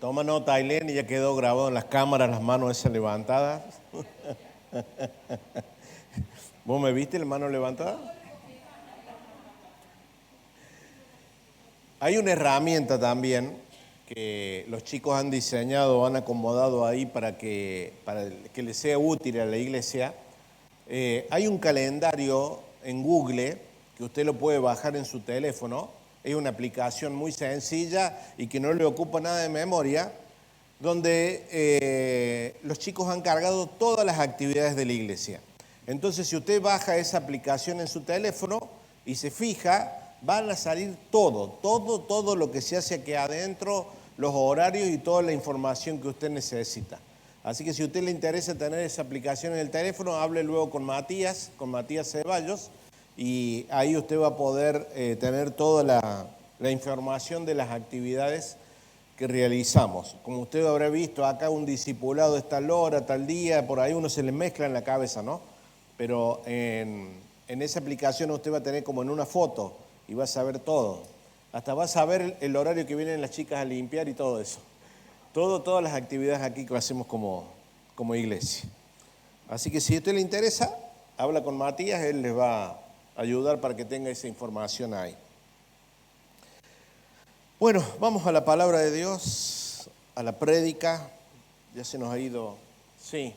Toma nota, Ailén, y ya quedó grabado en las cámaras, las manos esas levantadas. ¿Vos me viste la mano levantada? Hay una herramienta también que los chicos han diseñado, han acomodado ahí para que les sea útil a la iglesia. Hay un calendario en Google que usted lo puede bajar en su teléfono. Es una aplicación muy sencilla y que no le ocupa nada de memoria, donde los chicos han cargado todas las actividades de la iglesia. Entonces, si usted baja esa aplicación en su teléfono y se fija, van a salir todo lo que se hace aquí adentro, los horarios y toda la información que usted necesita. Así que si a usted le interesa tener esa aplicación en el teléfono, hable luego con Matías Ceballos, y ahí usted va a poder tener toda la información de las actividades que realizamos. Como usted habrá visto, acá un discipulado es tal hora, tal día, por ahí uno se le mezcla en la cabeza, ¿no? Pero en esa aplicación usted va a tener como en una foto y va a saber todo. Hasta va a saber el horario que vienen las chicas a limpiar y todo eso. Todas las actividades aquí que hacemos como iglesia. Así que si a usted le interesa, habla con Matías, él les va a ayudar para que tenga esa información ahí. Bueno, vamos a la palabra de Dios, a la prédica. Ya se nos ha ido. Sí.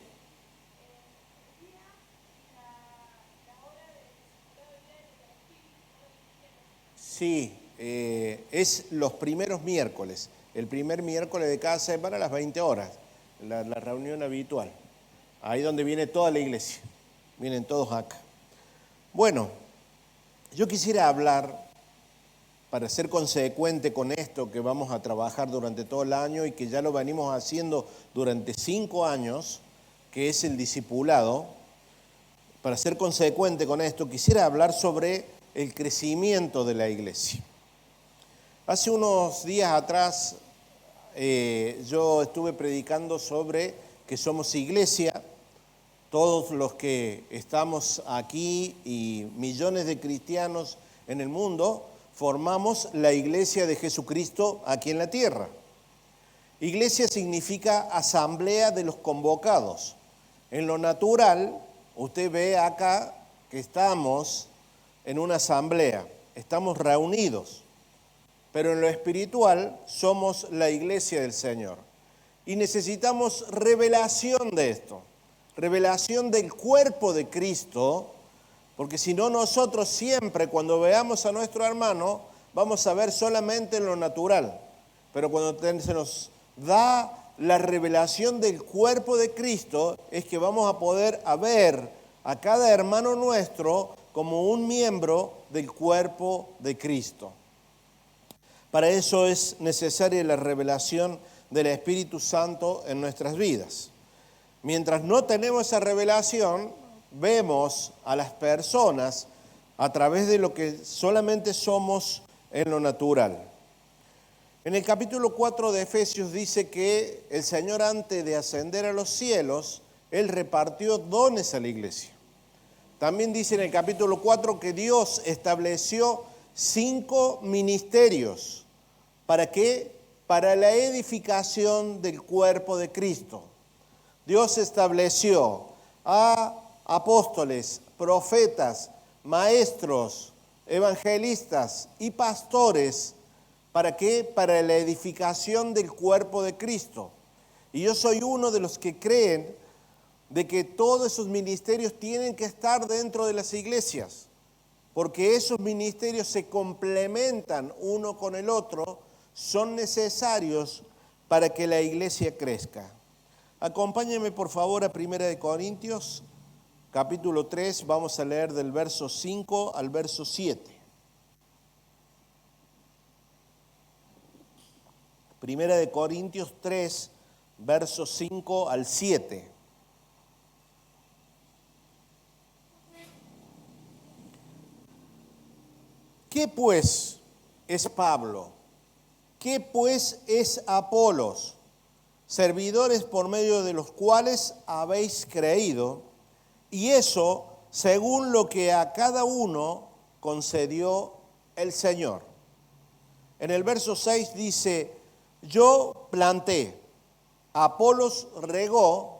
Sí, es los primeros miércoles. El primer miércoles de cada semana a las 20 horas, la reunión habitual. Ahí donde viene toda la iglesia. Vienen todos acá. Bueno, yo quisiera hablar, para ser consecuente con esto que vamos a trabajar durante todo el año y que ya lo venimos haciendo durante 5 años, que es el discipulado. Para ser consecuente con esto, quisiera hablar sobre el crecimiento de la iglesia. Hace unos días atrás yo estuve predicando sobre que somos iglesia, todos los que estamos aquí y millones de cristianos en el mundo, formamos la iglesia de Jesucristo aquí en la tierra. Iglesia significa asamblea de los convocados. En lo natural, usted ve acá que estamos en una asamblea, estamos reunidos, pero en lo espiritual somos la iglesia del Señor. Y necesitamos revelación de esto, revelación del cuerpo de Cristo, porque si no nosotros siempre cuando veamos a nuestro hermano vamos a ver solamente en lo natural, pero cuando se nos da la revelación del cuerpo de Cristo es que vamos a poder ver a cada hermano nuestro como un miembro del cuerpo de Cristo. Para eso es necesaria la revelación del Espíritu Santo en nuestras vidas. Mientras no tenemos esa revelación, vemos a las personas a través de lo que solamente somos en lo natural. En el capítulo 4 de Efesios dice que el Señor, antes de ascender a los cielos, Él repartió dones a la iglesia. También dice en el capítulo 4 que Dios estableció 5 ministerios. ¿Para qué? Para la edificación del cuerpo de Cristo. Dios estableció a apóstoles, profetas, maestros, evangelistas y pastores. ¿Para qué? Para la edificación del cuerpo de Cristo. Y yo soy uno de los que creen de que todos esos ministerios tienen que estar dentro de las iglesias, porque esos ministerios se complementan uno con el otro, son necesarios para que la iglesia crezca. Acompáñenme por favor a 1 Corintios, capítulo 3, vamos a leer del verso 5 al verso 7. 1 Corintios 3, versos 5 al 7. ¿Qué pues es Pablo? ¿Qué pues es Apolos? Servidores por medio de los cuales habéis creído, y eso según lo que a cada uno concedió el Señor. En el verso 6 dice: yo planté, Apolos regó,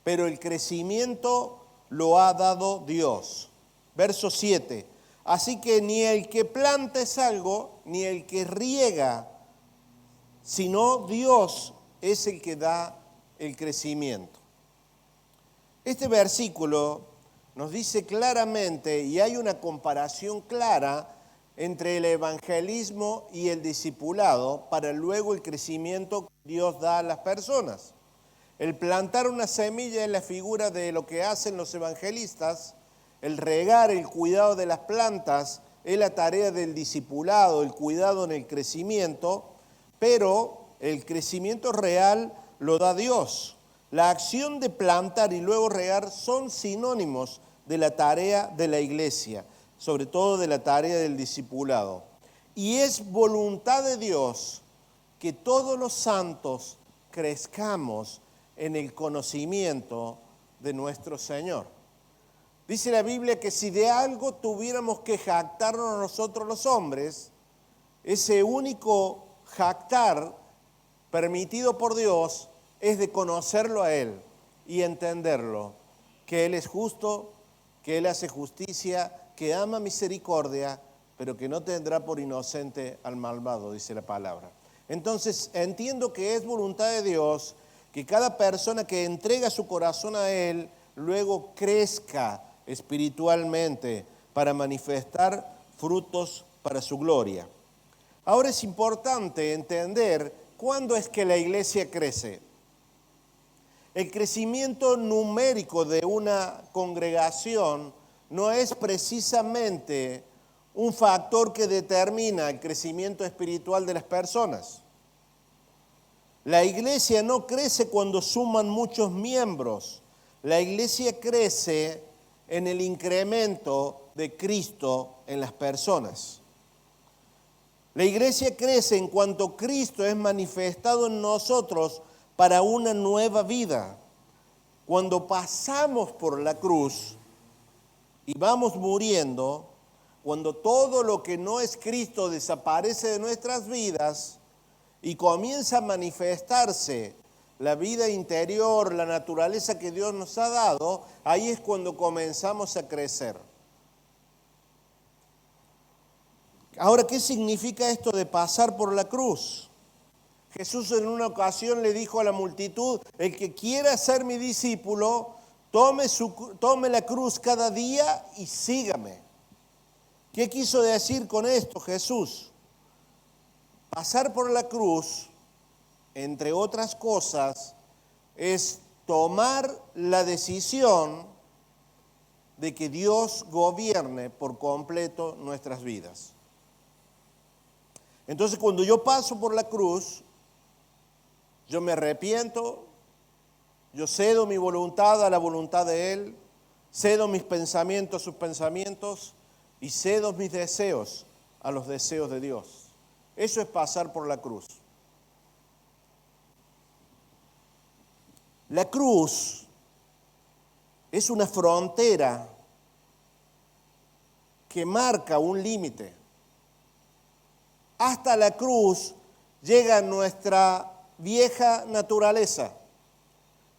pero el crecimiento lo ha dado Dios. Verso 7. Así que ni el que planta es algo, ni el que riega, sino Dios es el que da el crecimiento. Este versículo nos dice claramente, y hay una comparación clara entre el evangelismo y el discipulado para luego el crecimiento que Dios da a las personas. El plantar una semilla es la figura de lo que hacen los evangelistas, el regar, el cuidado de las plantas es la tarea del discipulado, el cuidado en el crecimiento, pero el crecimiento real lo da Dios. La acción de plantar y luego regar son sinónimos de la tarea de la iglesia, sobre todo de la tarea del discipulado. Y es voluntad de Dios que todos los santos crezcamos en el conocimiento de nuestro Señor. Dice la Biblia que si de algo tuviéramos que jactarnos nosotros los hombres, ese único jactar permitido por Dios es de conocerlo a Él y entenderlo, que Él es justo, que Él hace justicia, que ama misericordia, pero que no tendrá por inocente al malvado, dice la palabra. Entonces entiendo que es voluntad de Dios que cada persona que entrega su corazón a Él luego crezca espiritualmente para manifestar frutos para su gloria. Ahora es importante entender cuándo es que la iglesia crece. El crecimiento numérico de una congregación no es precisamente un factor que determina el crecimiento espiritual de las personas. La iglesia no crece cuando suman muchos miembros. La iglesia crece en el incremento de Cristo en las personas. La iglesia crece en cuanto Cristo es manifestado en nosotros para una nueva vida. Cuando pasamos por la cruz y vamos muriendo, cuando todo lo que no es Cristo desaparece de nuestras vidas y comienza a manifestarse la vida interior, la naturaleza que Dios nos ha dado, ahí es cuando comenzamos a crecer. Ahora, ¿qué significa esto de pasar por la cruz? Jesús en una ocasión le dijo a la multitud, el que quiera ser mi discípulo, tome la cruz cada día y sígame. ¿Qué quiso decir con esto Jesús? Pasar por la cruz, entre otras cosas, es tomar la decisión de que Dios gobierne por completo nuestras vidas. Entonces, cuando yo paso por la cruz, yo me arrepiento, yo cedo mi voluntad a la voluntad de Él, cedo mis pensamientos a sus pensamientos y cedo mis deseos a los deseos de Dios. Eso es pasar por la cruz. La cruz es una frontera que marca un límite. Hasta la cruz llega nuestra vieja naturaleza.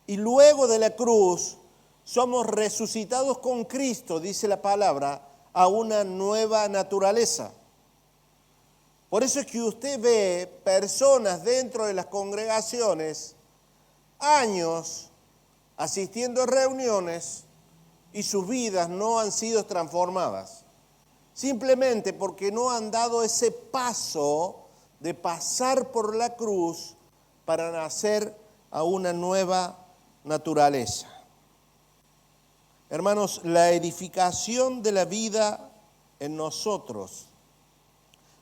Y luego de la cruz somos resucitados con Cristo, dice la palabra, a una nueva naturaleza. Por eso es que usted ve personas dentro de las congregaciones años asistiendo a reuniones y sus vidas no han sido transformadas. Simplemente porque no han dado ese paso de pasar por la cruz para nacer a una nueva naturaleza. Hermanos, la edificación de la vida en nosotros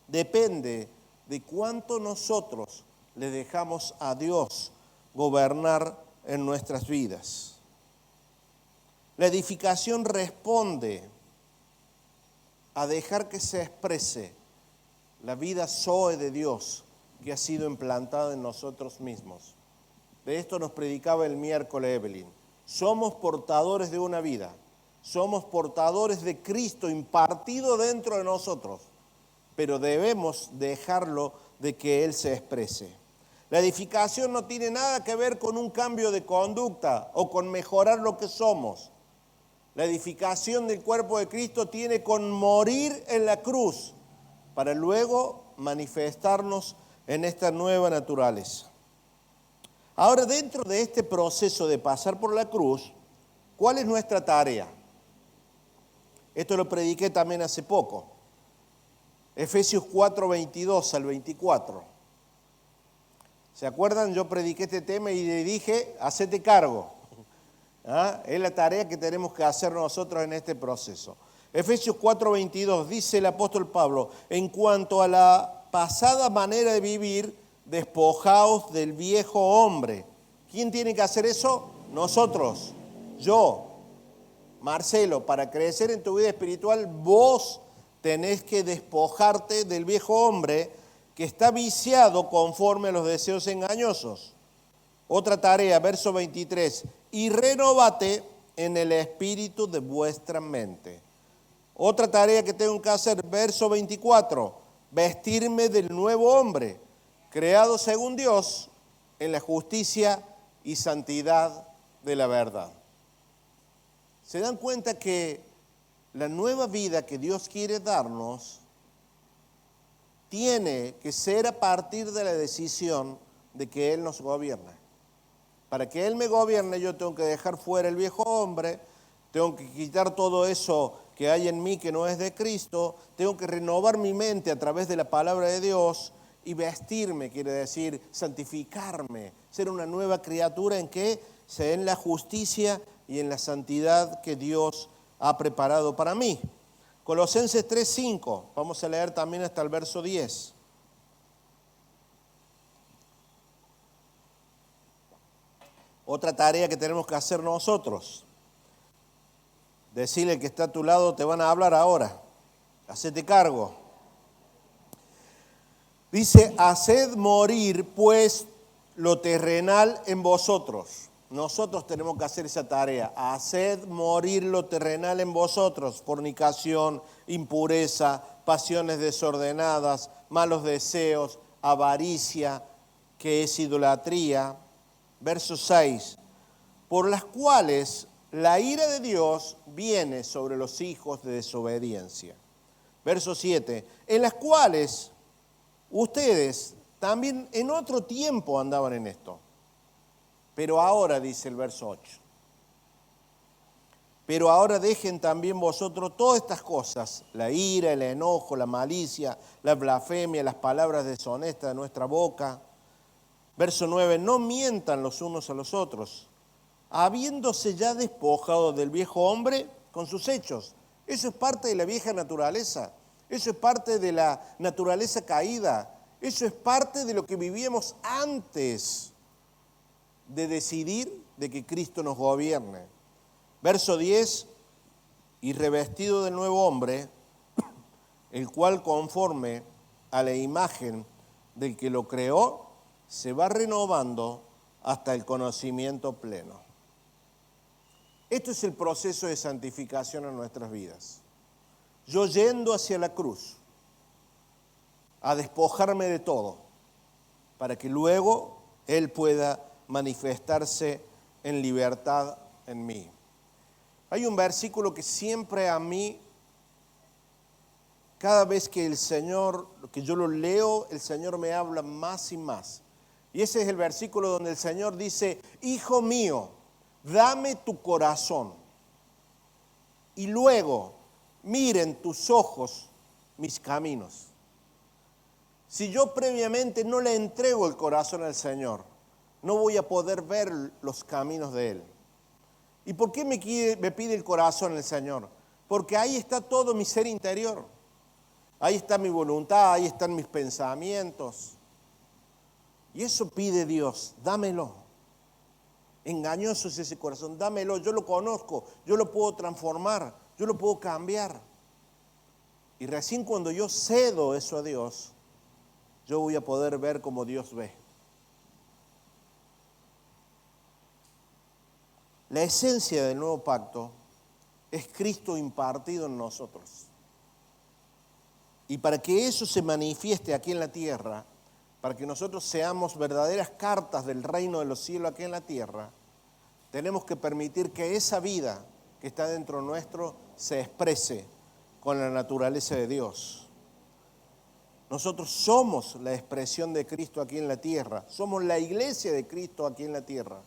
depende de cuánto nosotros le dejamos a Dios gobernar en nuestras vidas. La edificación responde a dejar que se exprese la vida zoe de Dios que ha sido implantada en nosotros mismos. De esto nos predicaba el miércoles Evelyn. Somos portadores de una vida, somos portadores de Cristo impartido dentro de nosotros, pero debemos dejarlo de que Él se exprese. La edificación no tiene nada que ver con un cambio de conducta o con mejorar lo que somos. La edificación del cuerpo de Cristo tiene con morir en la cruz para luego manifestarnos en esta nueva naturaleza. Ahora, dentro de este proceso de pasar por la cruz, ¿cuál es nuestra tarea? Esto lo prediqué también hace poco. Efesios 4, 22 al 24. ¿Se acuerdan? Yo prediqué este tema y le dije, hacete cargo. ¿Ah? Es la tarea que tenemos que hacer nosotros en este proceso. Efesios 4, 22 dice el apóstol Pablo, en cuanto a la pasada manera de vivir, despojaos del viejo hombre. ¿Quién tiene que hacer eso? Nosotros, yo, Marcelo. Para crecer en tu vida espiritual, vos tenés que despojarte del viejo hombre que está viciado conforme a los deseos engañosos. Otra tarea, verso 23, y renovate en el espíritu de vuestra mente. Otra tarea que tengo que hacer, verso 24, vestirme del nuevo hombre, creado según Dios en la justicia y santidad de la verdad. ¿Se dan cuenta que la nueva vida que Dios quiere darnos tiene que ser a partir de la decisión de que Él nos gobierna? Para que Él me gobierne, yo tengo que dejar fuera el viejo hombre, tengo que quitar todo eso que hay en mí que no es de Cristo, tengo que renovar mi mente a través de la palabra de Dios y vestirme, quiere decir santificarme, ser una nueva criatura en que se en la justicia y en la santidad que Dios ha preparado para mí. Colosenses 3:5, vamos a leer también hasta el verso 10. Otra tarea que tenemos que hacer nosotros. Decirle al que está a tu lado, te van a hablar ahora. Hacete cargo. Dice, haced morir pues lo terrenal en vosotros. Nosotros tenemos que hacer esa tarea. Haced morir lo terrenal en vosotros. Fornicación, impureza, pasiones desordenadas, malos deseos, avaricia, que es idolatría. Verso 6, por las cuales la ira de Dios viene sobre los hijos de desobediencia. Verso 7, en las cuales ustedes también en otro tiempo andaban en esto. Pero ahora, dice el verso 8, pero ahora dejen también vosotros todas estas cosas, la ira, el enojo, la malicia, la blasfemia, las palabras deshonestas de nuestra boca. Verso 9, no mientan los unos a los otros, habiéndose ya despojado del viejo hombre con sus hechos. Eso es parte de la vieja naturaleza, eso es parte de la naturaleza caída, eso es parte de lo que vivíamos antes de decidir de que Cristo nos gobierne. Verso 10, y revestido del nuevo hombre, el cual conforme a la imagen del que lo creó, se va renovando hasta el conocimiento pleno. Esto es el proceso de santificación en nuestras vidas. Yo yendo hacia la cruz, a despojarme de todo, para que luego Él pueda manifestarse en libertad en mí. Hay un versículo que siempre a mí, cada vez que el Señor, que yo lo leo, el Señor me habla más y más. Y ese es el versículo donde el Señor dice, hijo mío, dame tu corazón. Y luego, miren tus ojos mis caminos. Si yo previamente no le entrego el corazón al Señor, no voy a poder ver los caminos de Él. ¿Y por qué me pide el corazón el Señor? Porque ahí está todo mi ser interior. Ahí está mi voluntad, ahí están mis pensamientos. Y eso pide Dios, dámelo. Engañoso es ese corazón, dámelo, yo lo conozco, yo lo puedo transformar, yo lo puedo cambiar. Y recién cuando yo cedo eso a Dios, yo voy a poder ver como Dios ve. La esencia del nuevo pacto es Cristo impartido en nosotros. Y para que eso se manifieste aquí en la tierra, para que nosotros seamos verdaderas cartas del reino de los cielos aquí en la tierra, tenemos que permitir que esa vida que está dentro nuestro se exprese con la naturaleza de Dios. Nosotros somos la expresión de Cristo aquí en la tierra, somos la iglesia de Cristo aquí en la tierra.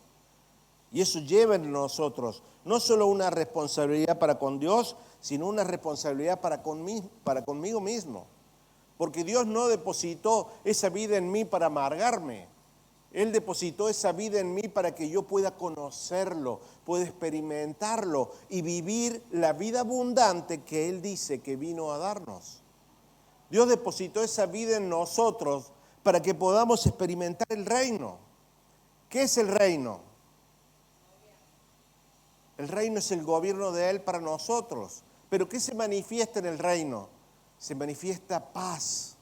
Y eso lleva en nosotros no solo una responsabilidad para con Dios, sino una responsabilidad para conmigo mismo. Porque Dios no depositó esa vida en mí para amargarme. Él depositó esa vida en mí para que yo pueda conocerlo, pueda experimentarlo y vivir la vida abundante que Él dice que vino a darnos. Dios depositó esa vida en nosotros para que podamos experimentar el reino. ¿Qué es el reino? El reino es el gobierno de Él para nosotros. ¿Pero qué se manifiesta en el reino? Se manifiesta paz,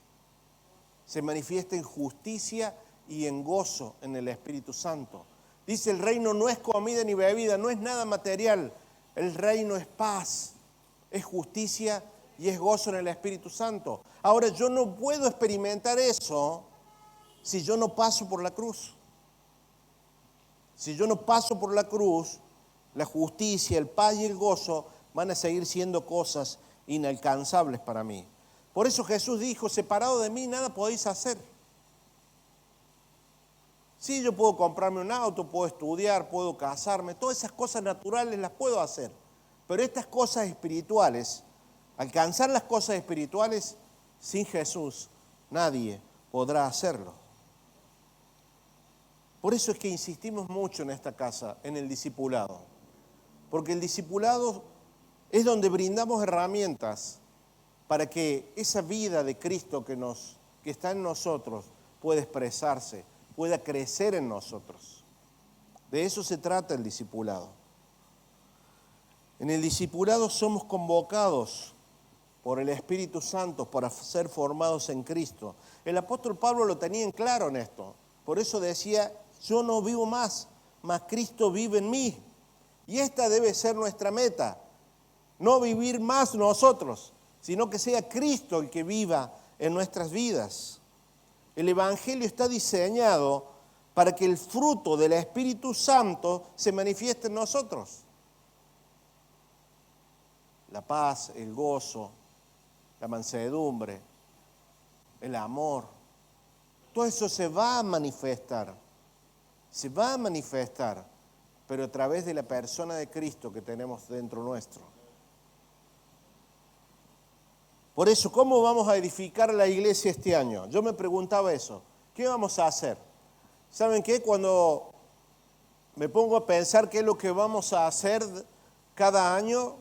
se manifiesta en justicia y en gozo en el Espíritu Santo. Dice, el reino no es comida ni bebida, no es nada material. El reino es paz, es justicia y es gozo en el Espíritu Santo. Ahora, yo no puedo experimentar eso si yo no paso por la cruz. Si yo no paso por la cruz, la justicia, el paz y el gozo van a seguir siendo cosas inalcanzables para mí. Por eso Jesús dijo, separado de mí nada podéis hacer. Sí, yo puedo comprarme un auto, puedo estudiar, puedo casarme, todas esas cosas naturales las puedo hacer. Pero estas cosas espirituales, alcanzar las cosas espirituales, sin Jesús nadie podrá hacerlo. Por eso es que insistimos mucho en esta casa, en el discipulado. Porque el discipulado es donde brindamos herramientas para que esa vida de Cristo que está en nosotros pueda expresarse, pueda crecer en nosotros. De eso se trata el discipulado. En el discipulado somos convocados por el Espíritu Santo para ser formados en Cristo. El apóstol Pablo lo tenía en claro en esto. Por eso decía, yo no vivo más, mas Cristo vive en mí. Y esta debe ser nuestra meta. No vivir más nosotros, sino que sea Cristo el que viva en nuestras vidas. El Evangelio está diseñado para que el fruto del Espíritu Santo se manifieste en nosotros. La paz, el gozo, la mansedumbre, el amor, todo eso se va a manifestar, pero a través de la persona de Cristo que tenemos dentro nuestro. Por eso, ¿cómo vamos a edificar la iglesia este año? Yo me preguntaba eso, ¿qué vamos a hacer? ¿Saben qué? Cuando me pongo a pensar qué es lo que vamos a hacer cada año,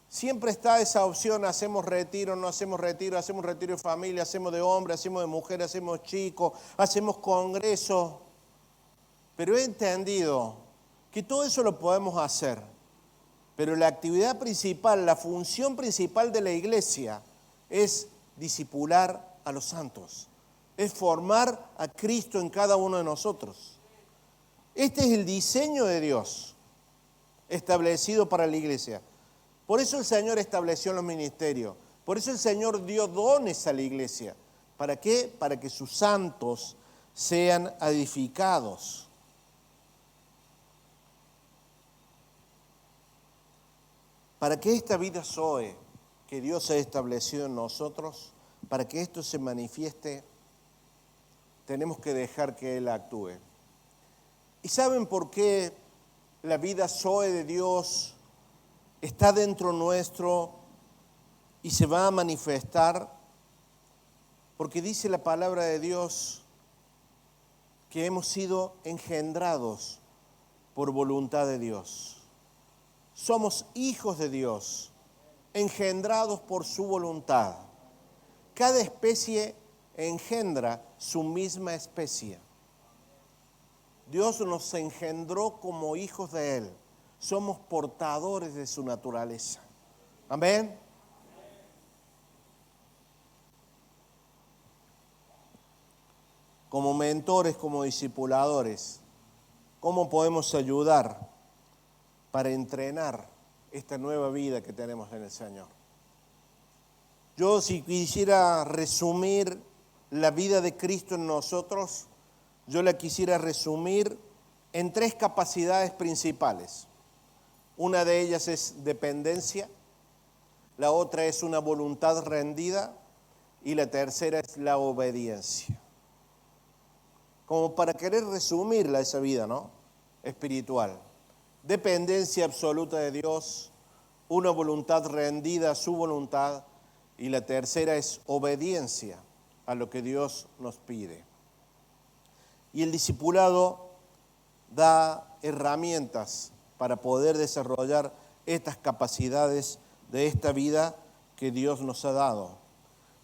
siempre está esa opción, hacemos retiro, no hacemos retiro de familia, hacemos de hombre, hacemos de mujer, hacemos chicos, hacemos congresos. Pero he entendido que todo eso lo podemos hacer, pero la actividad principal, la función principal de la iglesia es discipular a los santos, es formar a Cristo en cada uno de nosotros. Este es el diseño de Dios establecido para la iglesia. Por eso el Señor estableció los ministerios, por eso el Señor dio dones a la iglesia. ¿Para qué? Para que sus santos sean edificados. Para que esta vida Zoe que Dios ha establecido en nosotros, para que esto se manifieste, tenemos que dejar que Él actúe. ¿Y saben por qué la vida Zoe de Dios está dentro nuestro y se va a manifestar? Porque dice la palabra de Dios que hemos sido engendrados por voluntad de Dios. Somos hijos de Dios, engendrados por su voluntad. Cada especie engendra su misma especie. Dios nos engendró como hijos de Él. Somos portadores de su naturaleza. Amén. Como mentores, como discipuladores, ¿cómo podemos ayudar para entrenar esta nueva vida que tenemos en el Señor? Yo, si quisiera resumir la vida de Cristo en nosotros, yo la quisiera resumir en 3 capacidades principales. Una de ellas es dependencia, la otra es una voluntad rendida y la tercera es la obediencia. Como para querer resumirla esa vida, ¿no? Espiritual. Dependencia absoluta de Dios, una voluntad rendida a su voluntad y la tercera es obediencia a lo que Dios nos pide. Y el discipulado da herramientas para poder desarrollar estas capacidades de esta vida que Dios nos ha dado.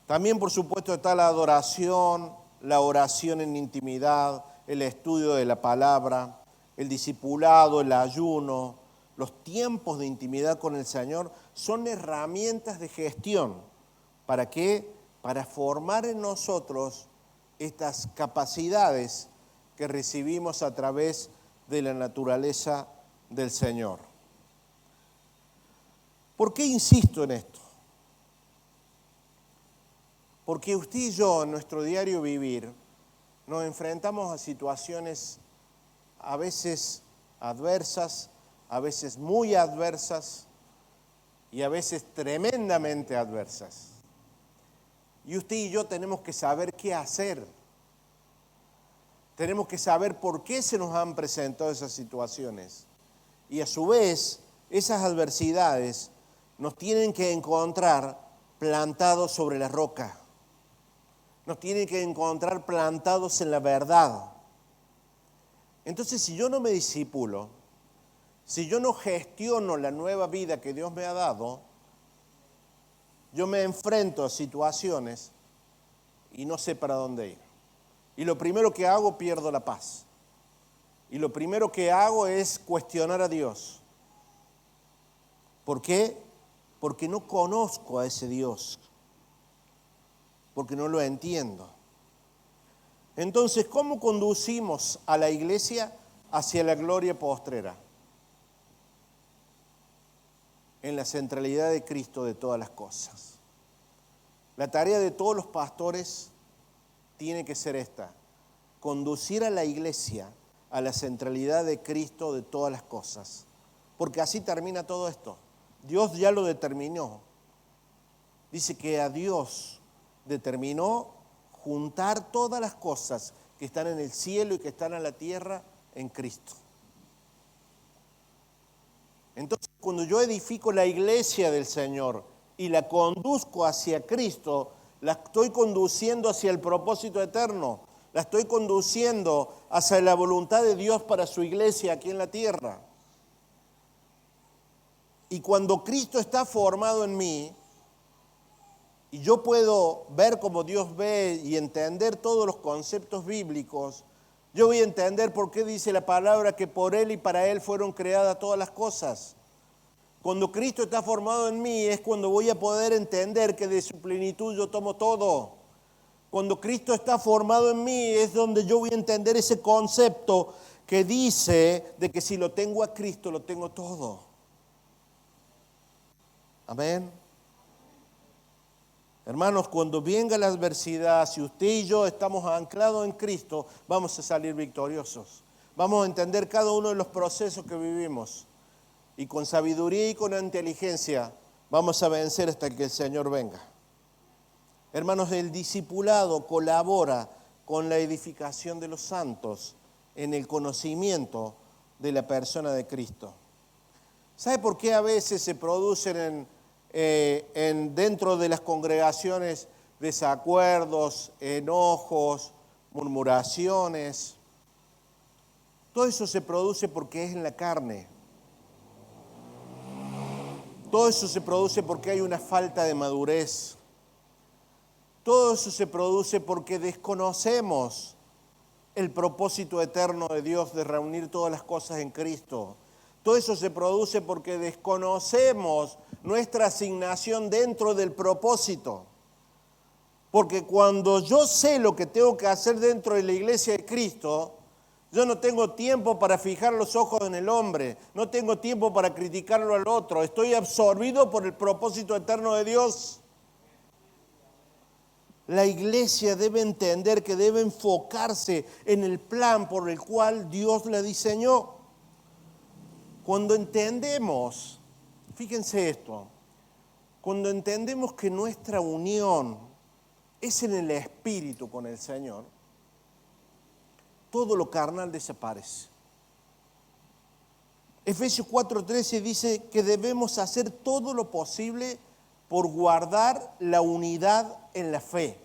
También, por supuesto, está la adoración, la oración en intimidad, el estudio de la palabra, el discipulado, el ayuno, los tiempos de intimidad con el Señor son herramientas de gestión. ¿Para qué? Para formar en nosotros estas capacidades que recibimos a través de la naturaleza del Señor. ¿Por qué insisto en esto? Porque usted y yo en nuestro diario vivir nos enfrentamos a situaciones a veces adversas, a veces muy adversas y a veces tremendamente adversas. Y usted y yo tenemos que saber qué hacer. Tenemos que saber por qué se nos han presentado esas situaciones. Y a su vez, esas adversidades nos tienen que encontrar plantados sobre la roca. Nos tienen que encontrar plantados en la verdad. Entonces, si yo no me discipulo, si yo no gestiono la nueva vida que Dios me ha dado, yo me enfrento a situaciones y no sé para dónde ir. Y lo primero que hago, pierdo la paz. Y lo primero que hago es cuestionar a Dios. ¿Por qué? Porque no conozco a ese Dios. Porque no lo entiendo. Entonces, ¿cómo conducimos a la iglesia hacia la gloria postrera? En la centralidad de Cristo de todas las cosas. La tarea de todos los pastores tiene que ser esta: conducir a la iglesia a la centralidad de Cristo de todas las cosas. Porque así termina todo esto. Dios ya lo determinó. Dice que a Dios determinó juntar todas las cosas que están en el cielo y que están en la tierra en Cristo. Entonces, cuando yo edifico la iglesia del Señor y la conduzco hacia Cristo, la estoy conduciendo hacia el propósito eterno, la estoy conduciendo hacia la voluntad de Dios para su iglesia aquí en la tierra. Y cuando Cristo está formado en mí, y yo puedo ver como Dios ve y entender todos los conceptos bíblicos, yo voy a entender por qué dice la palabra que por Él y para Él fueron creadas todas las cosas. Cuando Cristo está formado en mí es cuando voy a poder entender que de su plenitud yo tomo todo. Cuando Cristo está formado en mí es donde yo voy a entender ese concepto que dice de que si lo tengo a Cristo lo tengo todo. Amén. Hermanos, cuando venga la adversidad, si usted y yo estamos anclados en Cristo, vamos a salir victoriosos. Vamos a entender cada uno de los procesos que vivimos. Y con sabiduría y con inteligencia vamos a vencer hasta que el Señor venga. Hermanos, el discipulado colabora con la edificación de los santos en el conocimiento de la persona de Cristo. ¿Sabe por qué a veces se producen dentro de las congregaciones desacuerdos, enojos, murmuraciones? Todo eso se produce porque es en la carne. Todo eso se produce porque hay una falta de madurez. Todo eso se produce porque desconocemos el propósito eterno de Dios de reunir todas las cosas en Cristo. Todo eso se produce porque desconocemos nuestra asignación dentro del propósito. Porque cuando yo sé lo que tengo que hacer dentro de la iglesia de Cristo, yo no tengo tiempo para fijar los ojos en el hombre, no tengo tiempo para criticarlo al otro, estoy absorbido por el propósito eterno de Dios. La iglesia debe entender que debe enfocarse en el plan por el cual Dios la diseñó. Cuando entendemos, fíjense esto, cuando entendemos que nuestra unión es en el Espíritu con el Señor, todo lo carnal desaparece. Efesios 4:13 dice que debemos hacer todo lo posible por guardar la unidad en la fe.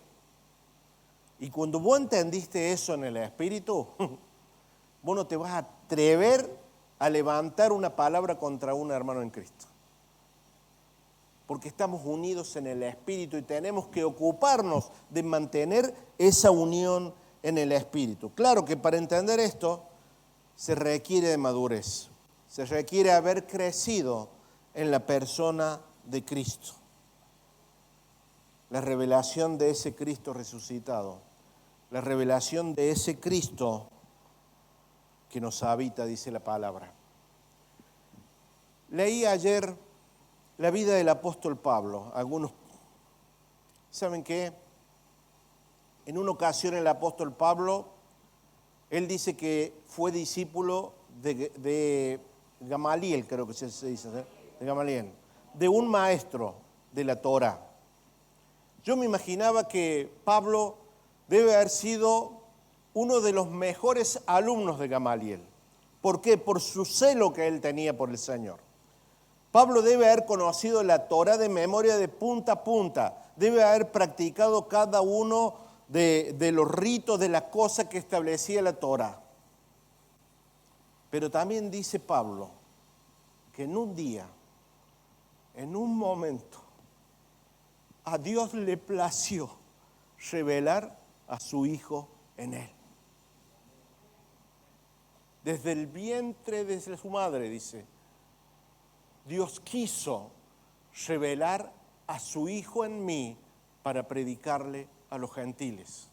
Y cuando vos entendiste eso en el Espíritu, vos no te vas a atrever a levantar una palabra contra un hermano en Cristo. Porque estamos unidos en el Espíritu y tenemos que ocuparnos de mantener esa unión en el Espíritu. Claro que para entender esto se requiere de madurez, se requiere haber crecido en la persona de Cristo. La revelación de ese Cristo resucitado, la revelación de ese Cristo que nos habita, dice la palabra. Leí ayer la vida del apóstol Pablo. Algunos, ¿saben qué? En una ocasión el apóstol Pablo, él dice que fue discípulo de Gamaliel, creo que se dice, ¿eh? De Gamaliel, de un maestro de la Torá. Yo me imaginaba que Pablo debe haber sido uno de los mejores alumnos de Gamaliel. ¿Por qué? Por su celo que él tenía por el Señor. Pablo debe haber conocido la Torá de memoria de punta a punta, debe haber practicado cada uno de los ritos, de las cosas que establecía la Torá. Pero también dice Pablo que en un día, en un momento, a Dios le plació revelar a su Hijo en él. Desde el vientre de su madre, dice, Dios quiso revelar a su Hijo en mí para predicarle a los gentiles.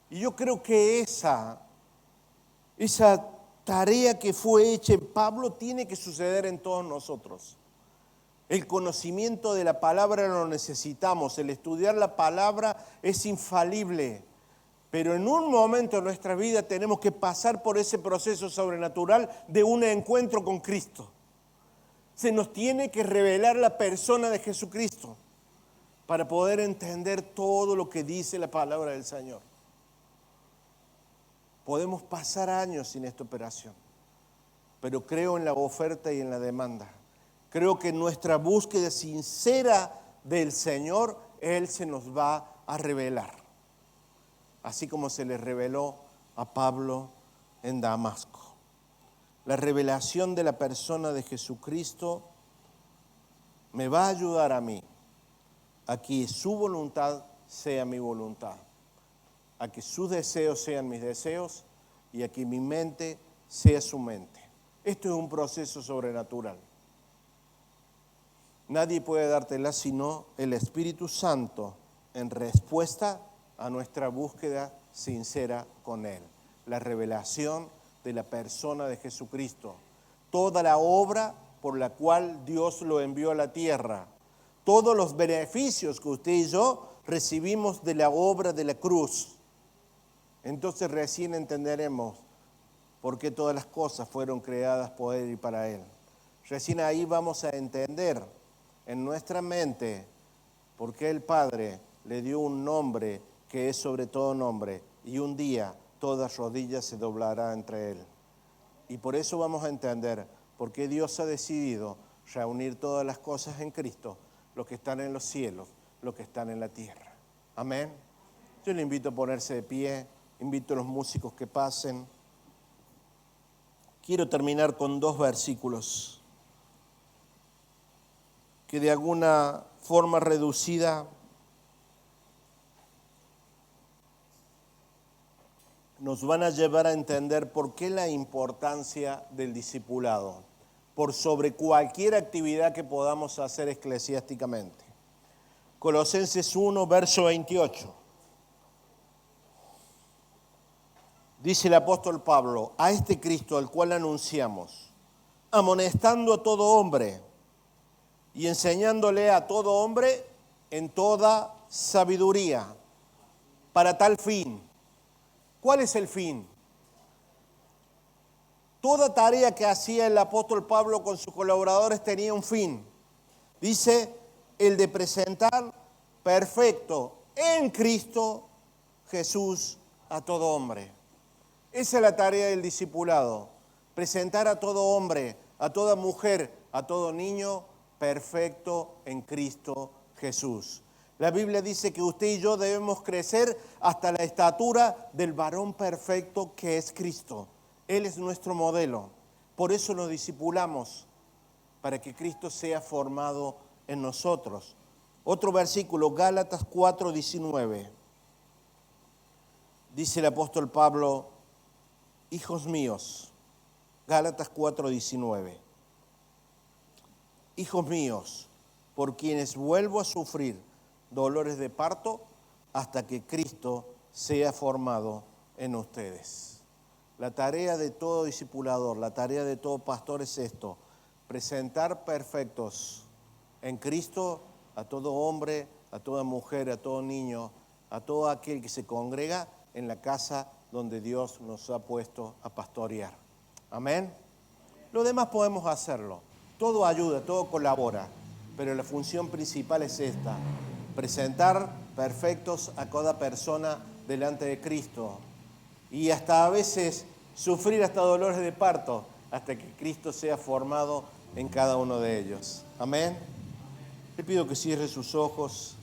Y yo creo que esa tarea que fue hecha en Pablo tiene que suceder en todos nosotros. El conocimiento de la palabra lo necesitamos, el estudiar la palabra es infalible, pero en un momento de nuestra vida tenemos que pasar por ese proceso sobrenatural de un encuentro con Cristo. Se nos tiene que revelar la persona de Jesucristo para poder entender todo lo que dice la palabra del Señor. Podemos pasar años sin esta operación, pero creo en la oferta y en la demanda. Creo que en nuestra búsqueda sincera del Señor, Él se nos va a revelar. Así como se le reveló a Pablo en Damasco. La revelación de la persona de Jesucristo me va a ayudar a mí a que su voluntad sea mi voluntad, a que sus deseos sean mis deseos y a que mi mente sea su mente. Esto es un proceso sobrenatural. Nadie puede dártela sino el Espíritu Santo en respuesta a nuestra búsqueda sincera con Él. La revelación de la persona de Jesucristo. Toda la obra por la cual Dios lo envió a la tierra. Todos los beneficios que usted y yo recibimos de la obra de la cruz. Entonces recién entenderemos por qué todas las cosas fueron creadas por Él y para Él. Recién ahí vamos a entender en nuestra mente por qué el Padre le dio un nombre que es sobre todo nombre y un día toda rodilla se doblará entre Él. Y por eso vamos a entender por qué Dios ha decidido reunir todas las cosas en Cristo, lo que están en los cielos, lo que están en la tierra. Amén. Yo le invito a ponerse de pie, invito a los músicos que pasen. Quiero terminar con 2 versículos que de alguna forma reducida nos van a llevar a entender por qué la importancia del discipulado, por sobre cualquier actividad que podamos hacer eclesiásticamente. Colosenses 1, verso 28. Dice el apóstol Pablo, a este Cristo al cual anunciamos, amonestando a todo hombre y enseñándole a todo hombre en toda sabiduría para tal fin. ¿Cuál es el fin? Toda tarea que hacía el apóstol Pablo con sus colaboradores tenía un fin. Dice, el de presentar perfecto en Cristo Jesús a todo hombre. Esa es la tarea del discipulado. Presentar a todo hombre, a toda mujer, a todo niño perfecto en Cristo Jesús. La Biblia dice que usted y yo debemos crecer hasta la estatura del varón perfecto que es Cristo. Él es nuestro modelo. Por eso nos discipulamos, para que Cristo sea formado en nosotros. Otro versículo, Gálatas 4:19. Dice el apóstol Pablo, hijos míos, Gálatas 4:19. Hijos míos, por quienes vuelvo a sufrir dolores de parto hasta que Cristo sea formado en ustedes. La tarea de todo discipulador, la tarea de todo pastor es esto: presentar perfectos en Cristo a todo hombre, a toda mujer, a todo niño, a todo aquel que se congrega en la casa donde Dios nos ha puesto a pastorear. Amén. Lo demás podemos hacerlo. Todo ayuda, todo colabora, pero la función principal es esta: presentar perfectos a cada persona delante de Cristo. Y hasta a veces sufrir hasta dolores de parto hasta que Cristo sea formado en cada uno de ellos. Amén. Le pido que cierre sus ojos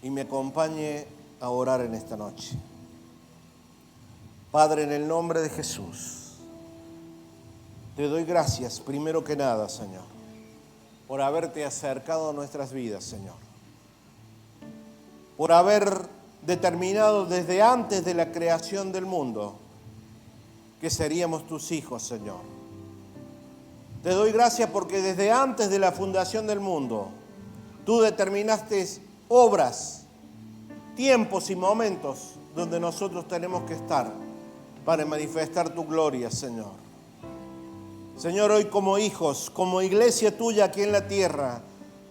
y me acompañe a orar en esta noche. Padre, en el nombre de Jesús, te doy gracias, primero que nada, Señor, por haberte acercado a nuestras vidas, Señor. Por haber determinado desde antes de la creación del mundo que seríamos tus hijos, Señor. Te doy gracias porque desde antes de la fundación del mundo, tú determinaste obras, tiempos y momentos donde nosotros tenemos que estar para manifestar tu gloria, Señor. Señor, hoy como hijos, como iglesia tuya aquí en la tierra,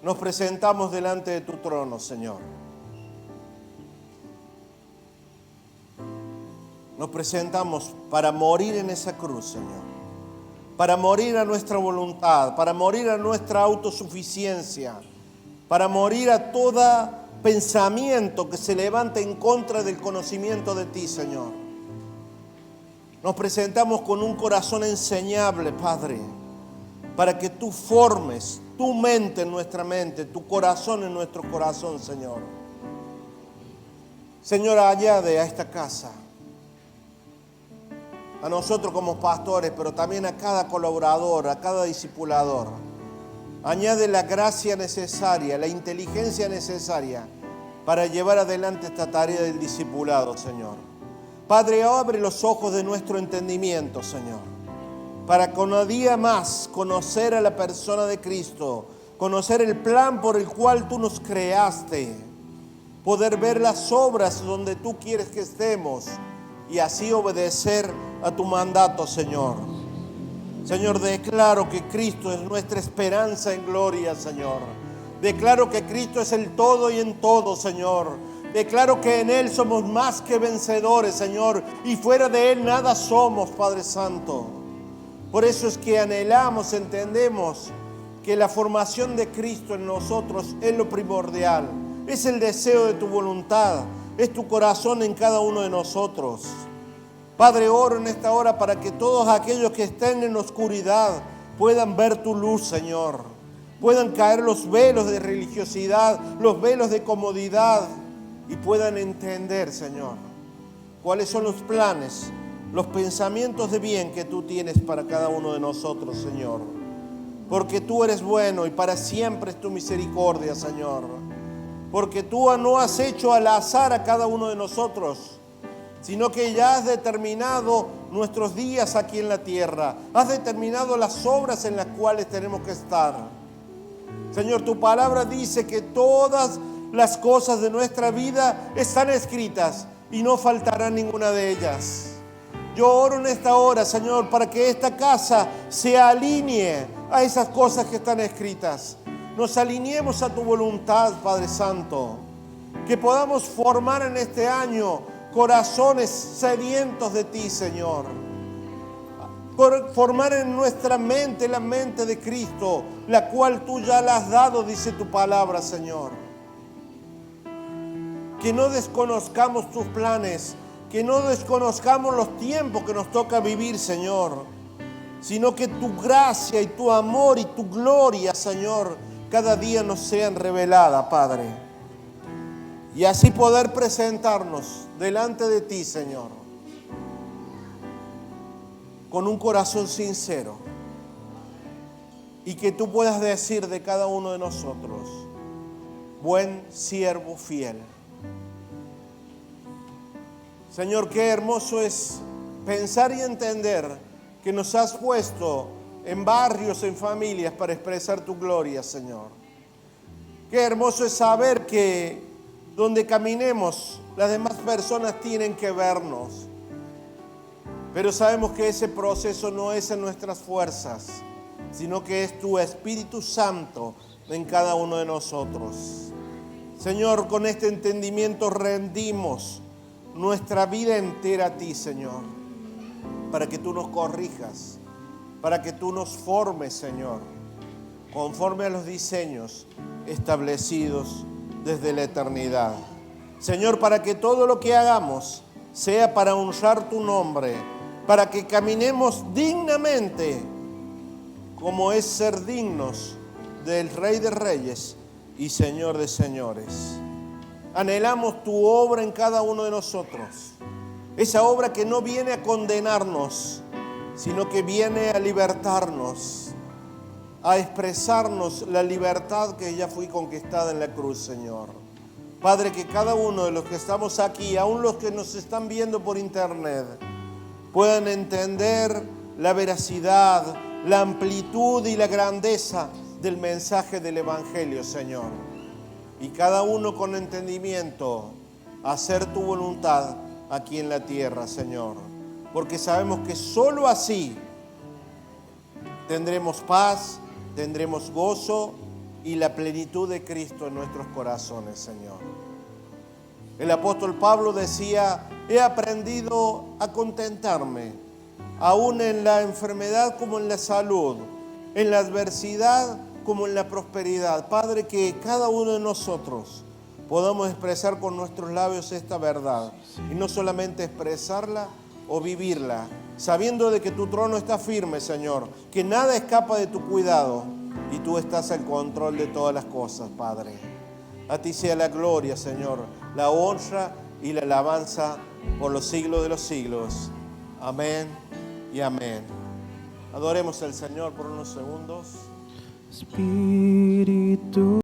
nos presentamos delante de tu trono, Señor. Nos presentamos para morir en esa cruz, Señor. Para morir a nuestra voluntad, para morir a nuestra autosuficiencia, para morir a todo pensamiento que se levante en contra del conocimiento de ti, Señor. Nos presentamos con un corazón enseñable, Padre, para que tú formes tu mente en nuestra mente, tu corazón en nuestro corazón, Señor. Señor, añade a esta casa, a nosotros como pastores, pero también a cada colaborador, a cada discipulador. Añade la gracia necesaria, la inteligencia necesaria para llevar adelante esta tarea del discipulado, Señor. Padre, abre los ojos de nuestro entendimiento, Señor, para cada día más conocer a la persona de Cristo, conocer el plan por el cual tú nos creaste, poder ver las obras donde tú quieres que estemos y así obedecer a tu mandato, Señor. Señor, declaro que Cristo es nuestra esperanza en gloria, Señor. Declaro que Cristo es el todo y en todo, Señor. Declaro que en Él somos más que vencedores, Señor, y fuera de Él nada somos, Padre Santo. Por eso es que anhelamos, entendemos que la formación de Cristo en nosotros es lo primordial. Es el deseo de tu voluntad, es tu corazón en cada uno de nosotros. Padre, oro en esta hora para que todos aquellos que estén en oscuridad puedan ver tu luz, Señor. Puedan caer los velos de religiosidad, los velos de comodidad y puedan entender, Señor, cuáles son los planes, los pensamientos de bien que tú tienes para cada uno de nosotros, Señor. Porque tú eres bueno y para siempre es tu misericordia, Señor. Porque tú no has hecho al azar a cada uno de nosotros, sino que ya has determinado nuestros días aquí en la tierra. Has determinado las obras en las cuales tenemos que estar. Señor, tu palabra dice que todas las cosas de nuestra vida están escritas y no faltará ninguna de ellas. Yo oro en esta hora, Señor, para que esta casa se alinee a esas cosas que están escritas. Nos alineemos a tu voluntad, Padre Santo. Que podamos formar en este año corazones sedientos de ti, Señor. Formar en nuestra mente la mente de Cristo, la cual tú ya la has dado, dice tu palabra, Señor. Que no desconozcamos tus planes, que no desconozcamos los tiempos que nos toca vivir, Señor, sino que tu gracia y tu amor y tu gloria, Señor, cada día nos sean reveladas, Padre. Y así poder presentarnos delante de ti, Señor, con un corazón sincero. Y que tú puedas decir de cada uno de nosotros: buen siervo fiel. Señor, qué hermoso es pensar y entender que nos has puesto en barrios, en familias, para expresar tu gloria, Señor. Qué hermoso es saber que donde caminemos, las demás personas tienen que vernos. Pero sabemos que ese proceso no es en nuestras fuerzas, sino que es tu Espíritu Santo en cada uno de nosotros. Señor, con este entendimiento rendimos nuestra vida entera a ti, Señor, para que tú nos corrijas, para que tú nos formes, Señor, conforme a los diseños establecidos desde la eternidad. Señor, para que todo lo que hagamos sea para honrar tu nombre, para que caminemos dignamente, como es ser dignos del Rey de Reyes y Señor de Señores. Anhelamos tu obra en cada uno de nosotros. Esa obra que no viene a condenarnos, sino que viene a libertarnos, a expresarnos la libertad que ya fue conquistada en la cruz, Señor. Padre, que cada uno de los que estamos aquí, aún los que nos están viendo por internet, puedan entender la veracidad, la amplitud y la grandeza del mensaje del Evangelio, Señor. Y cada uno con entendimiento, hacer tu voluntad aquí en la tierra, Señor. Porque sabemos que solo así tendremos paz, tendremos gozo y la plenitud de Cristo en nuestros corazones, Señor. El apóstol Pablo decía: he aprendido a contentarme, aún en la enfermedad como en la salud, en la adversidad como en la prosperidad. Padre, que cada uno de nosotros podamos expresar con nuestros labios esta verdad, y no solamente expresarla o vivirla, sabiendo de que tu trono está firme, Señor, que nada escapa de tu cuidado y tú estás al control de todas las cosas, Padre. A ti sea la gloria, Señor, la honra y la alabanza por los siglos de los siglos. Amén y amén. Adoremos al Señor por unos segundos. Espíritu